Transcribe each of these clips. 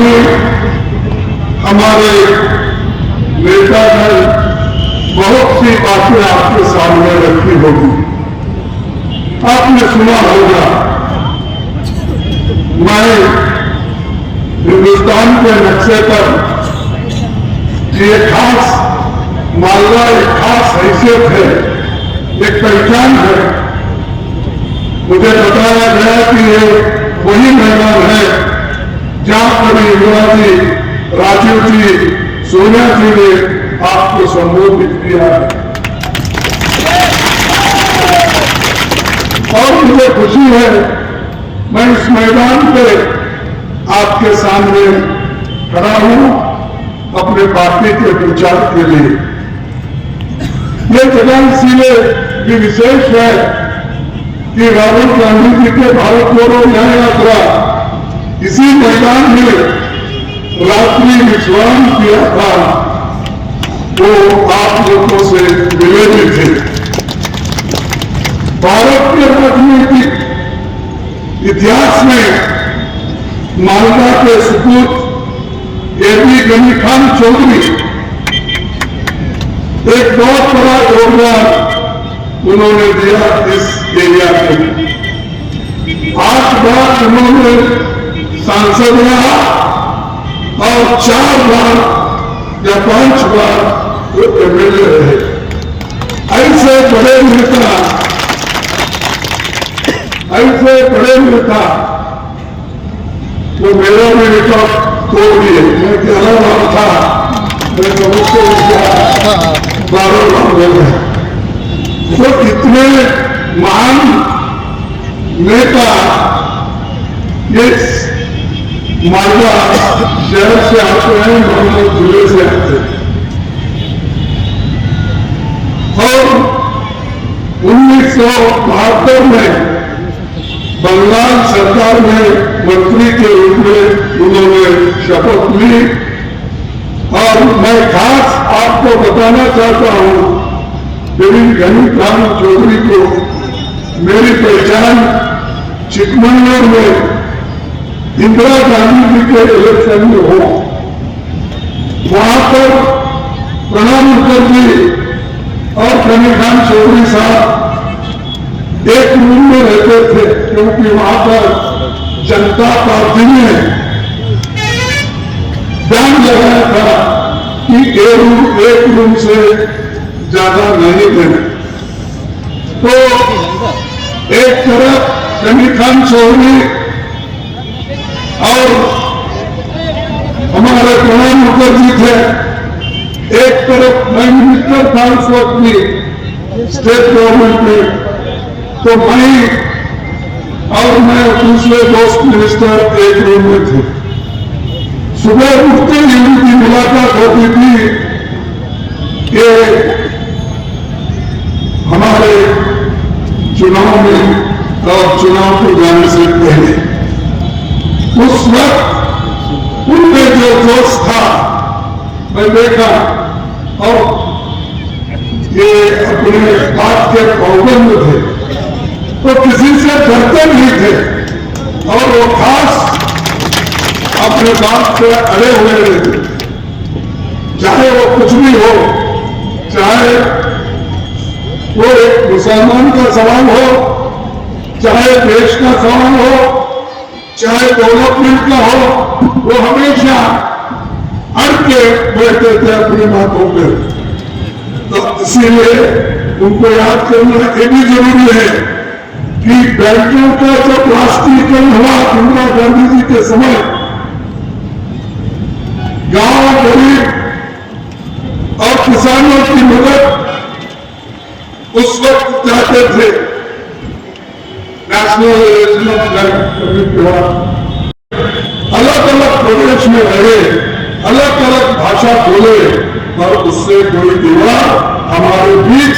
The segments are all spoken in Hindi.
में हमारे नेता ने बहुत सी बातें आपके सामने रखी होगी। आपने सुना होगा, मैं हिंदुस्तान के नक्शे पर ये खास मालवा एक खास हैसियत है, एक पहचान है। मुझे बताया गया कि ये वही मैदान है जहां पर इंदिरा जी, राजीव जी, सोनिया जी ने आपको संबोधित किया है। और मुझे खुशी है, मैं इस मैदान पे आपके सामने खड़ा हूं अपने पार्टी के प्रचार के लिए। ये जगह इसीलिए भी विशेष है कि राहुल गांधी जी के भारत जोड़ो न्याय यात्रा इसी मैदान में रात्रि विश्राम किया था, वो आप लोगों से मिले भी थे। भारत के राजनीतिक इतिहास में मालवा के सपूत ए.पी. गनी खान चौधरी एक बहुत बड़ा योगदान उन्होंने दिया इस एरिया में। 8 बार उन्होंने सांसद रहा और 4 बार या 5 बार वो एमएलए रहे। ऐसे बड़े नेता वो मेरा भी रिकॉर्ड तोड़ दिए। मैं 11 बार था, मैं समझते 12 बार हो गए। तो इतने महान नेता ये मालवा शहर से आते हैं, मालवा जिले से आते हैं। और 1972 में बंगाल सरकार में मंत्री के रूप में उन्होंने शपथ ली। और मैं खास आपको बताना चाहता हूं, ए.पी. गनी खान चौधरी को मेरी पहचान चिकमंगलूर में इंदिरा गांधी जी के इलेक्शन में हो। वहां पर प्रणब मुखर्जी और गनी खान चौधरी साहब एक रूम में रहते थे, क्योंकि वहां पर जनता पार्टी ने ध्यान लगाया था कि एक रूम से ज्यादा नहीं देना। तो एक तरफ गनी खान चौधरी और हमारे प्रणब मुखर्जी थे, एक तरफ मैं मिनिस्टर था उस वक्त भी स्टेट गवर्नमेंट में। तो मैं और मैं दूसरे दोस्त मिनिस्टर एक रूम में थे। सुबह उठते ही उनकी मुलाकात होती थी कि हमारे चुनाव में और चुनाव को जाने से पहले उस वक्त उनमें जो जोश था मैं देखा। और ये अपने बात के पाबंद थे, तो किसी से डरते नहीं थे और वो खास अपने बात से अड़े हुए रहते। चाहे वो कुछ भी हो, चाहे वो एक मुसलमान का सवाल हो, चाहे देश का सवाल हो, चाहे डेवलपमेंट का हो, वो हमेशा अड़ के बैठते थे अपनी बातों पे। तो इसीलिए उनको याद करना ये भी जरूरी है कि बैंकों का जो प्लास्टिकन हुआ इंदिरा गांधी जी के समय, गांव गरीब और किसानों की मदद उस वक्त चाहते थे। नेशनल डेवलपमेंट बैंक के बाद अलग अलग प्रदेश में रहे, अलग अलग भाषा बोले, पर उससे कोई दीवार हमारे बीच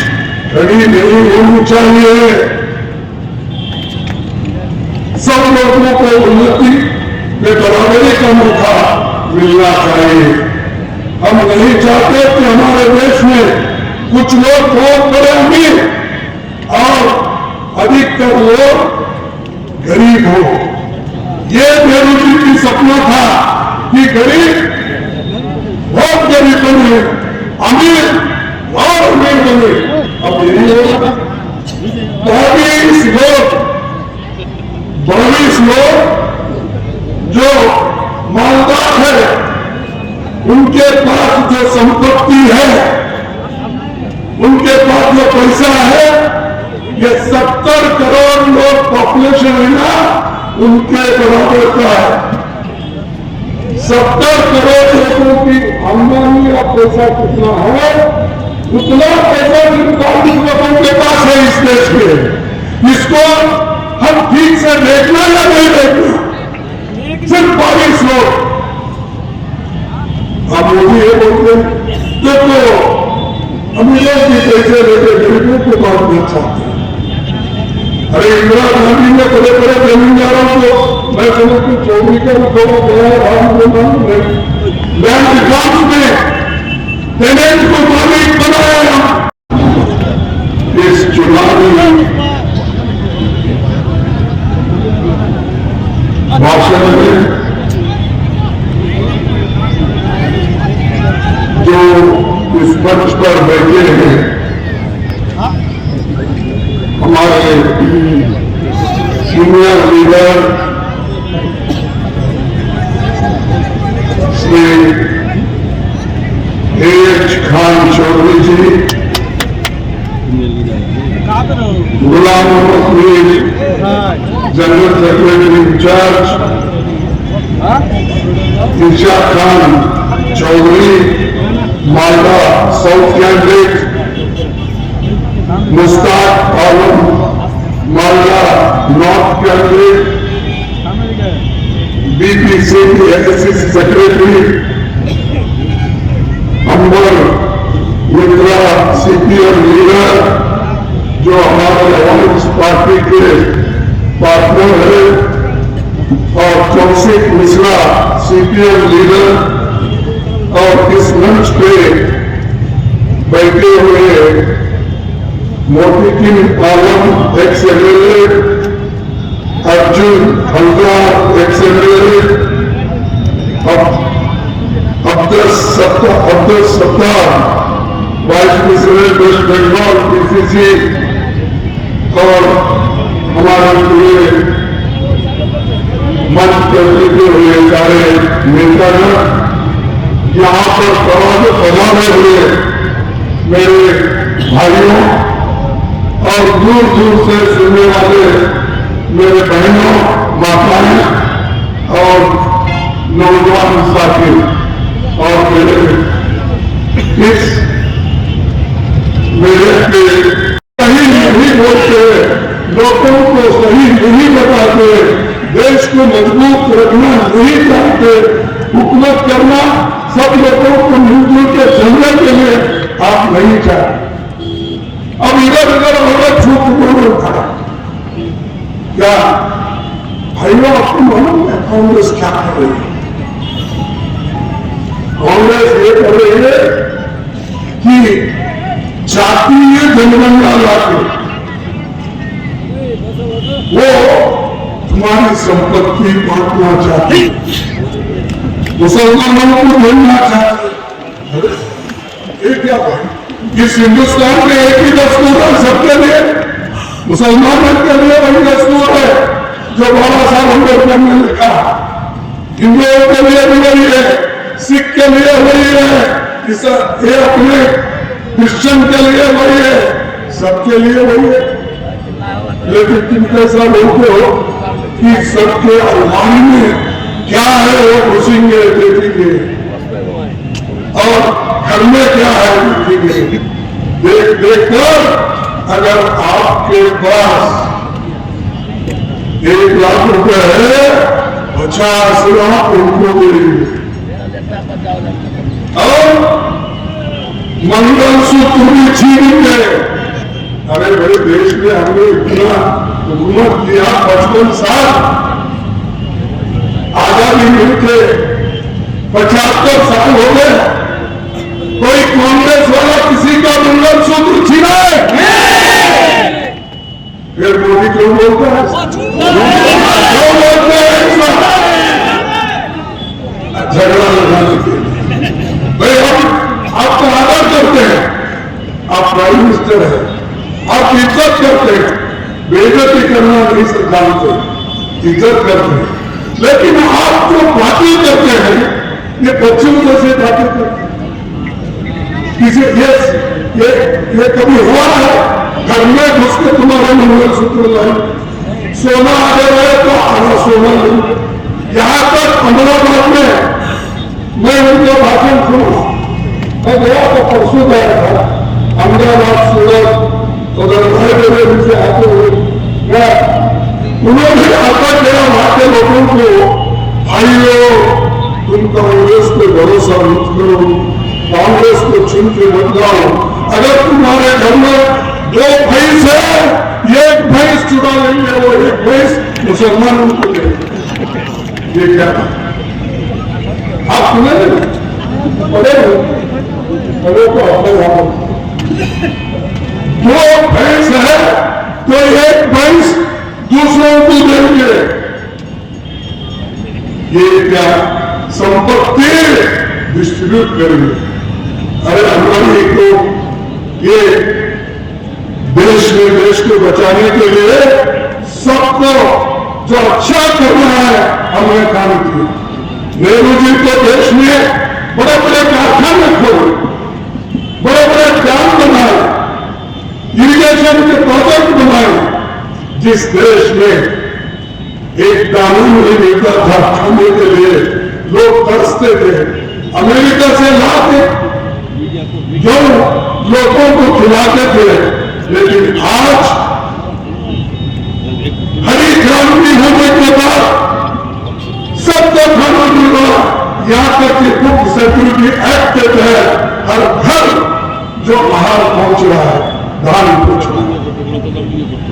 खड़ी नहीं होनी चाहिए। सब लोगों को उन्नति में बराबरी का मौका मिलना चाहिए। हम नहीं चाहते कि हमारे देश में कुछ लोग बहुत बड़े अमीर और अधिकतर लोग गरीब हो। ये नेहरू जी की सपना था कि गरीब बहुत गरीब बने, अमीर और अमीर बने। अब यही होगा। 22 लोग जो मालदार है, उनके पास जो संपत्ति है, उनके पास जो पैसा है, ये 70 करोड़ लोग पॉपुलेशन है ना, उनके बराबर का है। 70 करोड़ लोगों की आमदनी या पैसा कितना है, उतना पैसा 40 लोगों के पास है इस देश के। इसको हम ठीक से देखना या नहीं देखना? सिर्फ 22 लोग। अब मोदी ये बोलते हैं देखो अमीरों की पैसे लेके गरीबों को बांटना चाहते हैं। अरे इंदिरा गांधी ने बड़े बड़े जमींदारों को मैं समझती चौधरी का थोड़ा गया लैंड विकास में टेनेंट को मालिक बनाया। इस चुनावी भाषण में जो इस मंच पर बैठे हैं हमारे senior leader Shri H Khan Chaudhary ji, Ghulam Mohammad Mir general secretary incharge, Isha Khan Chaudhary Malda south candidate, Mushtaq Alam Malda north candidate, BPC SSC secretary Ambar Mitra CPM leader जो हमारे अलायंस पार्टी के पार्टनर है, और कौशिक मिश्रा सीपीएम लीडर, और इस मंच पे बैठे हुए मोती की Alam ex MLA, Arjun Halda ex MLA, Abdul Sattar vice president west Bengal PCC, और हमारे पूरे मंच पर बैठे हुए सारे नेतागण, यहाँ पर पधारे हुए मेरे भाइयों और दूर दूर से सुनने वाले मेरे बहनों, माताएं और नौजवान साथी, और मेरे सही नहीं बोलते, लोगों को सही नहीं बताते, देश को मजबूत रखना नहीं चाहते, हुकूमत करना सब लोगों को मिलजुल के चलने के लिए आप नहीं चाहते। अब इधर उधर होगा छूट बोल था क्या भाइयों? आपको मालूम है कांग्रेस क्या कर रही है? कांग्रेस ये कर रही है कि जातीय जनगणना लाके वो तुम्हारी संपत्ति बांटना चाहती, मुसलमानों को मिलना चाहते। ये क्या भाई? इस हिंदुस्तान में एक ही दस्तूर है सबके लिए, मुसलमानों के लिए वही दस्तूर है जो बाबा साहब अम्बेडकर ने लिखा। हिंदुओं के लिए भी वही है, सिख के लिए वही है, ये अपने क्रिश्चियन के लिए वही है, सबके लिए वही है। लेकिन तुम कैसा बोलते हो कि सबके अलमारी में क्या है वो घुसेंगे देखेंगे, और घर में क्या है देखेंगे। देख देख कर अगर आपके पास 1 लाख रुपए है, 50 लाख उनको देंगे, और मंगलसूत्र भी छीनेंगे। अरे बड़े देश में हमने इतना हुकूमत किया 55 साल, आजादी मिलके 75 साल हो गए, कोई कांग्रेस वाला किसी का मंगलसूत्र छीना है? फिर मोदी क्यों बोलता है? क्यों बोलते हैं? झगड़ा लगाने के लिए। भाई हम आपका आदर करते हैं, आप प्राइम मिनिस्टर हैं, आप इज्जत करते हैं, बेइज्जती करना नहीं जानते, इज्जत करते हैं, लेकिन आप जो बातें करते हैं ये बच्चों जैसे बातें करते हैं। किसी ये कभी हुआ है घर में घुस के तुम्हारे मंगलसूत्र लाए, सोना आ गया तो आधा सोना नहीं। यहां तक अमराबाद में मैं उनका भाषण सुना, मैं गया तो परसों गया था अहमदाबाद, सूरत, उधर उनसे आते हुए उन्होंने आकर गया वहां के लोगों को, भाइयों तुम कांग्रेस पे भरोसा मत करो, कांग्रेस को चुन के मत जाओ, अगर तुम्हारे घर में 2 भैंस है, 1 भैंस चुरा लेंगे, वो 1 भैंस मुसलमानों को देंगे। ये क्या आप सुने बड़े को अपने 2 भैंस है तो 1 भैंस दूसरों को देंगे। ये क्या संपत्ति डिस्ट्रीब्यूट करेंगे? अरे हमारी तो ये देश को बचाने के लिए सबको जो अच्छा करना है हमने काम किया। नेहरू जी को देश में बड़े बड़े कारखाने खोले, बड़े बड़े डैम बनाए, इरिगेशन के प्रोजेक्ट बनाए। जिस देश में एक दाना नहीं मिलता था खाने के लिए, लोग तरसते थे, अमेरिका से लाके जो लोगों को खिलाते थे। लेकिन आज हरी क्रांति होने के बाद सबको खाना मिल रहा, यहां तक कि फूड सिक्योरिटी एक्ट के तहत हर घर जो आहार पहुंच रहा है, धान पहुंच रहा है।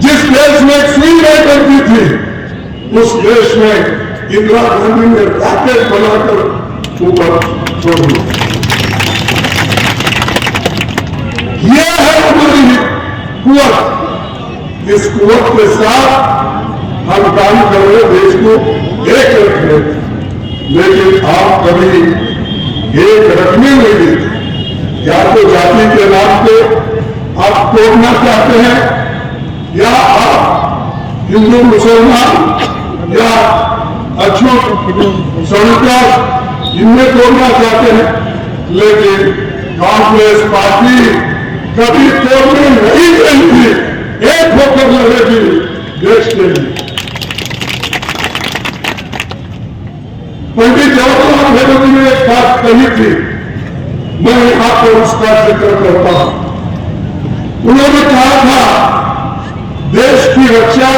जिस देश में एक सुई नहीं करती थी, उस देश में इंदिरा गांधी ने रॉकेट बनाकर ऊपर छोड़ दिया। यह है हमारी कुवत। इस कुवत के साथ हम काम कर रहे, देश को एक रख रहे, लेकिन आप कभी एक रखने नहीं देते। या तो जाति के नाम पे आप तोड़ना चाहते हैं, या आप हिंदू मुसलमान या अछूत संप्रदाय इनमें तोड़ना चाहते हैं। लेकिन कांग्रेस पार्टी कभी तोड़ने नहीं देगी, एक होकर लड़ेगी देश के लिए। पंडित जवाहरलाल नेहरू जी ने एक बात कही थी, मैं आपको उसका जिक्र करता हूं। उन्होंने कहा था, देश की रक्षा,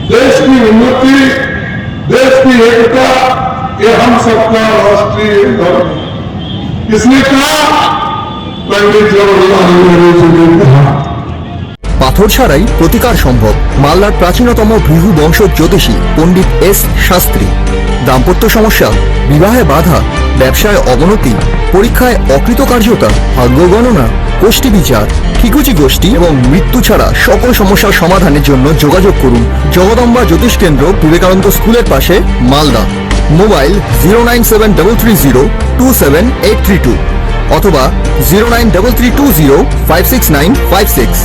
देश की उन्नति, देश की एकता, ये हम सबका राष्ट्रीय धर्म है। किसने कहा? पंडित जवाहरलाल नेहरू जी ने कहा। পাথর ছাড়াই প্রতিকার সম্ভব। মালদার প্রাচীনতম ভৃগু বংশ জ্যোতিষী পণ্ডিত এস শাস্ত্রী। দাম্পত্য সমস্যা, বিবাহে বাধা, ব্যবসায় অবনতি, পরীক্ষায় অকৃতকার্যতা, ভাগ্য গণনা, গোষ্ঠী বিচার, ঠিকুচি গোষ্ঠী এবং মৃত্যু ছাড়া সকল সমস্যার সমাধানের জন্য যোগাযোগ করুন জগদম্বা জ্যোতিষ কেন্দ্র, বিবেকানন্দ স্কুলের পাশে, মালদা। মোবাইল 09730278332 অথবা 09332056956।